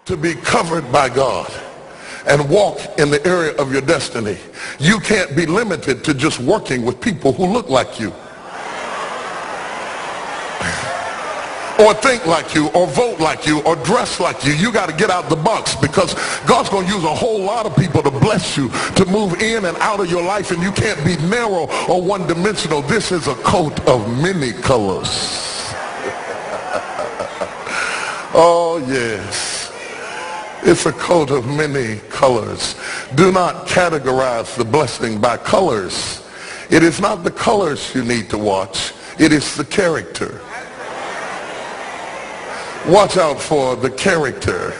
to be covered by God and walk in the area of your destiny, you can't be limited to just working with people who look like you or think like you or vote like you or dress like you. You got to get out the box, because God's going to use a whole lot of people to bless you, to move in and out of your life, and you can't be narrow or one-dimensional. This is a coat of many colors. Oh yes, it's a coat of many colors. Do not categorize the blessing by colors. It is not the colors you need to watch, it is the character. Watch out for the character.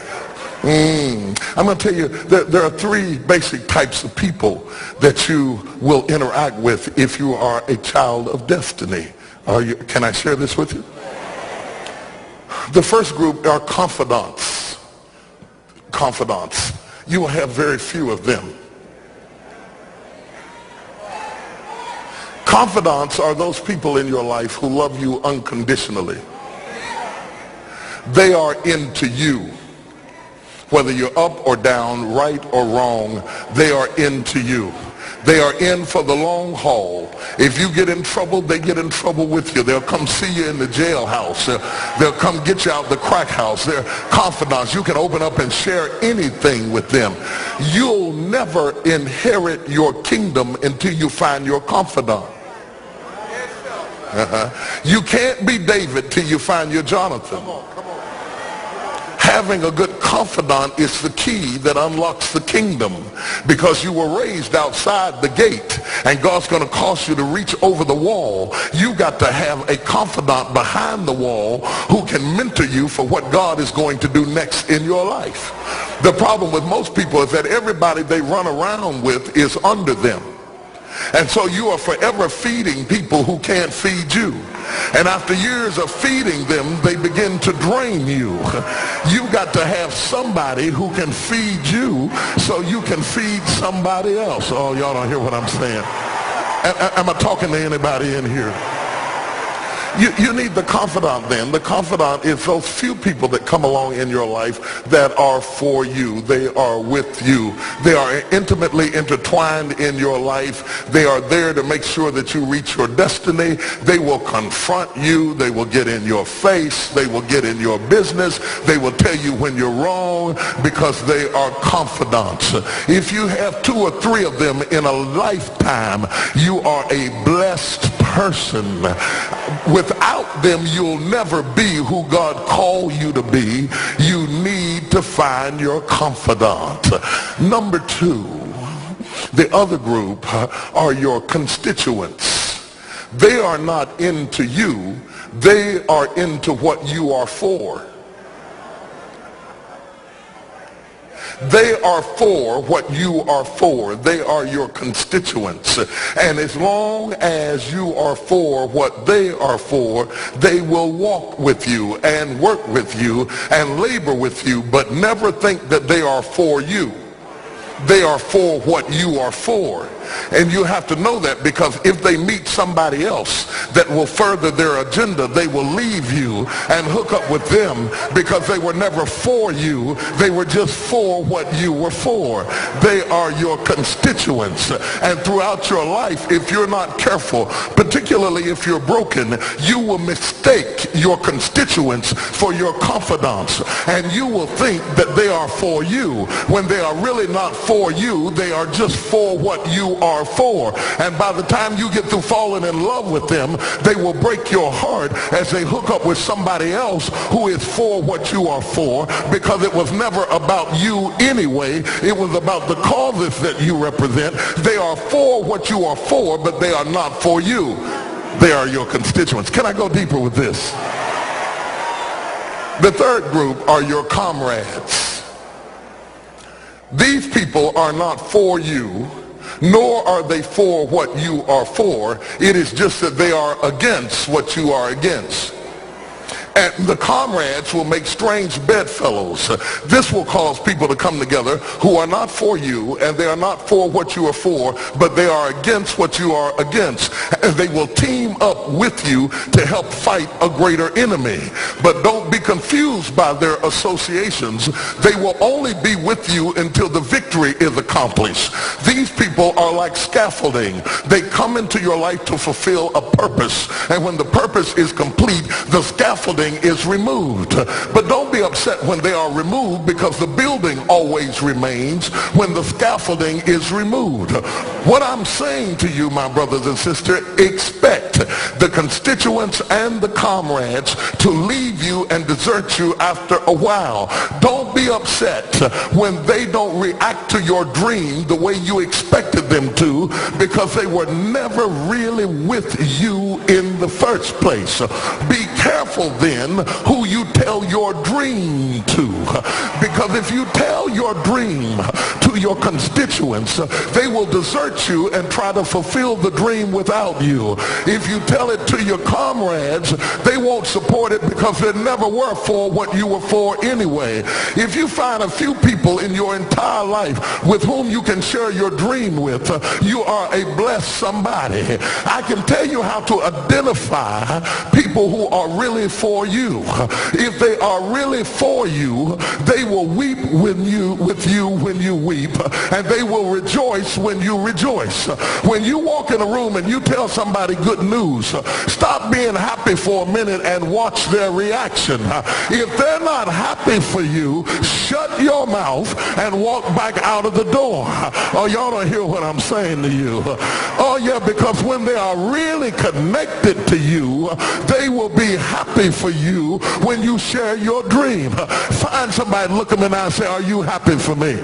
I'm going to tell you, there are three basic types of people that you will interact with if you are a child of destiny. Can I share this with you? The first group are confidants. Confidants. You will have very few of them. Confidants are those people in your life who love you unconditionally. They are into you. Whether you're up or down, right or wrong, they are into you. They are in for the long haul. If you get in trouble, they get in trouble with you. They'll come see you in the jailhouse. They'll come get you out the crack house. They're confidants. You can open up and share anything with them. You'll never inherit your kingdom until you find your confidant. You can't be David till you find your Jonathan. Having a good confidant is the key that unlocks the kingdom, because you were raised outside the gate and God's going to cause you to reach over the wall. You got to have a confidant behind the wall who can mentor you for what God is going to do next in your life. The problem with most people is that everybody they run around with is under them. And so you are forever feeding people who can't feed you. And after years of feeding them, they begin to drain you. You got to have somebody who can feed you so you can feed somebody else. Oh, y'all don't hear what I'm saying. Am I talking to anybody in here? You need the confidant then. The confidant is those few people that come along in your life that are for you. They are with you. They are intimately intertwined in your life. They are there to make sure that you reach your destiny. They will confront you. They will get in your face. They will get in your business. They will tell you when you're wrong, because they are confidants. If you have 2 or 3 of them in a lifetime, you are a blessed person. Without them, you'll never be who God called you to be. You need to find your confidant. Number 2, the other group are your constituents. They are not into you. They are into what you are for. They are for what you are for. They are your constituents. And as long as you are for what they are for, they will walk with you and work with you and labor with you, but never think that they are for you. They are for what you are for. And you have to know that, because if they meet somebody else that will further their agenda, they will leave you and hook up with them, because they were never for you. They were just for what you were for. They are your constituents. And throughout your life, if you're not careful, particularly if you're broken, you will mistake your constituents for your confidants. And you will think that they are for you when they are really not for you. They are just for what you are for. And by the time you get through falling in love with them, they will break your heart as they hook up with somebody else who is for what you are for, because it was never about you anyway. It was about the causes that you represent. They are for what you are for, but they are not for you. They are your constituents. Can I go deeper with this? The third group are your comrades. These people are not for you, nor are they for what you are for. It is just that they are against what you are against. And the comrades will make strange bedfellows. This will cause people to come together who are not for you, and they are not for what you are for, but they are against what you are against. And they will team up with you to help fight a greater enemy. But don't be confused by their associations. They will only be with you until the victory is accomplished. These people are like scaffolding. They come into your life to fulfill a purpose. And when the purpose is complete, the scaffolding is removed. But don't be upset when they are removed, because the building always remains when the scaffolding is removed. What I'm saying to you, my brothers and sisters, expect the constituents and the comrades to leave you and desert you after a while. Don't be upset when they don't react to your dream the way you expected them to, because they were never really with you in the first place. Be careful then who you tell your dream to, because if you tell your dream to your constituents, they will desert you and try to fulfill the dream without you. If you tell it to your comrades, they won't support it because they never were for what you were for anyway. If you find a few people in your entire life with whom you can share your dream with, you are a blessed somebody. I can tell you how to identify people who are really for you. If they are really for you, they will weep with you when you weep, and they will rejoice when you rejoice. When you walk in a room and you tell somebody good news, stop being happy for a minute and watch their reaction. If they're not happy for you, shut your mouth and walk back out of the door. Oh, y'all don't hear what I'm saying to you. Oh yeah, because when they are really connected to you, they will be happy for you when you share your dream. Find somebody, look them in the eye and say, are you happy for me?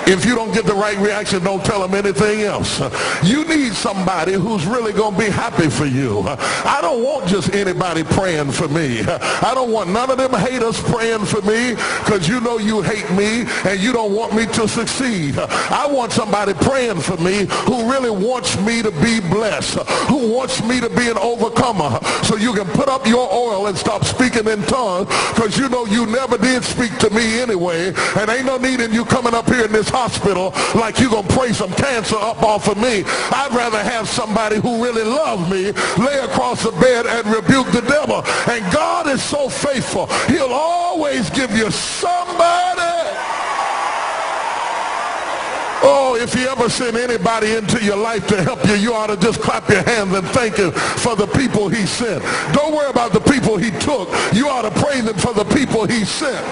If you don't get the right reaction, don't tell them anything else. You need somebody who's really going to be happy for you. I don't want just anybody praying for me. I don't want none of them haters praying for me, because you know you hate me and you don't want me to succeed. I want somebody praying for me who really wants me to be blessed, who wants me to be an overcomer, so you can put up your oil and stop speaking in tongues, because you know you never did speak to me anyway, and ain't no need in you coming up here in this hospital like you gonna pray some cancer up off of me. I'd rather have somebody who really loves me lay across the bed and rebuke the devil. And God is so faithful, he'll always give you somebody. Oh, if he ever sent anybody into your life to help you, you ought to just clap your hands and thank him for the people he sent. Don't worry about the people he took. You ought to praise him for the people he sent.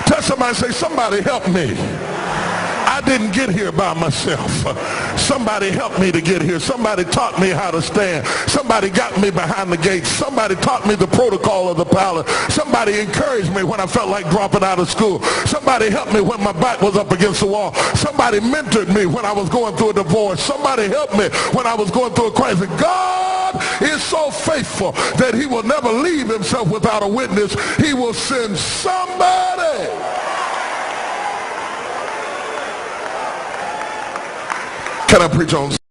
Tell somebody, say, somebody help me. I didn't get here by myself. Somebody helped me to get here. Somebody taught me how to stand. Somebody got me behind the gates. Somebody taught me the protocol of the palace. Somebody encouraged me when I felt like dropping out of school. Somebody helped me when my back was up against the wall. Somebody mentored me when I was going through a divorce. Somebody helped me when I was going through a crisis. God is so faithful that he will never leave himself without a witness. He will send somebody. Can I preach on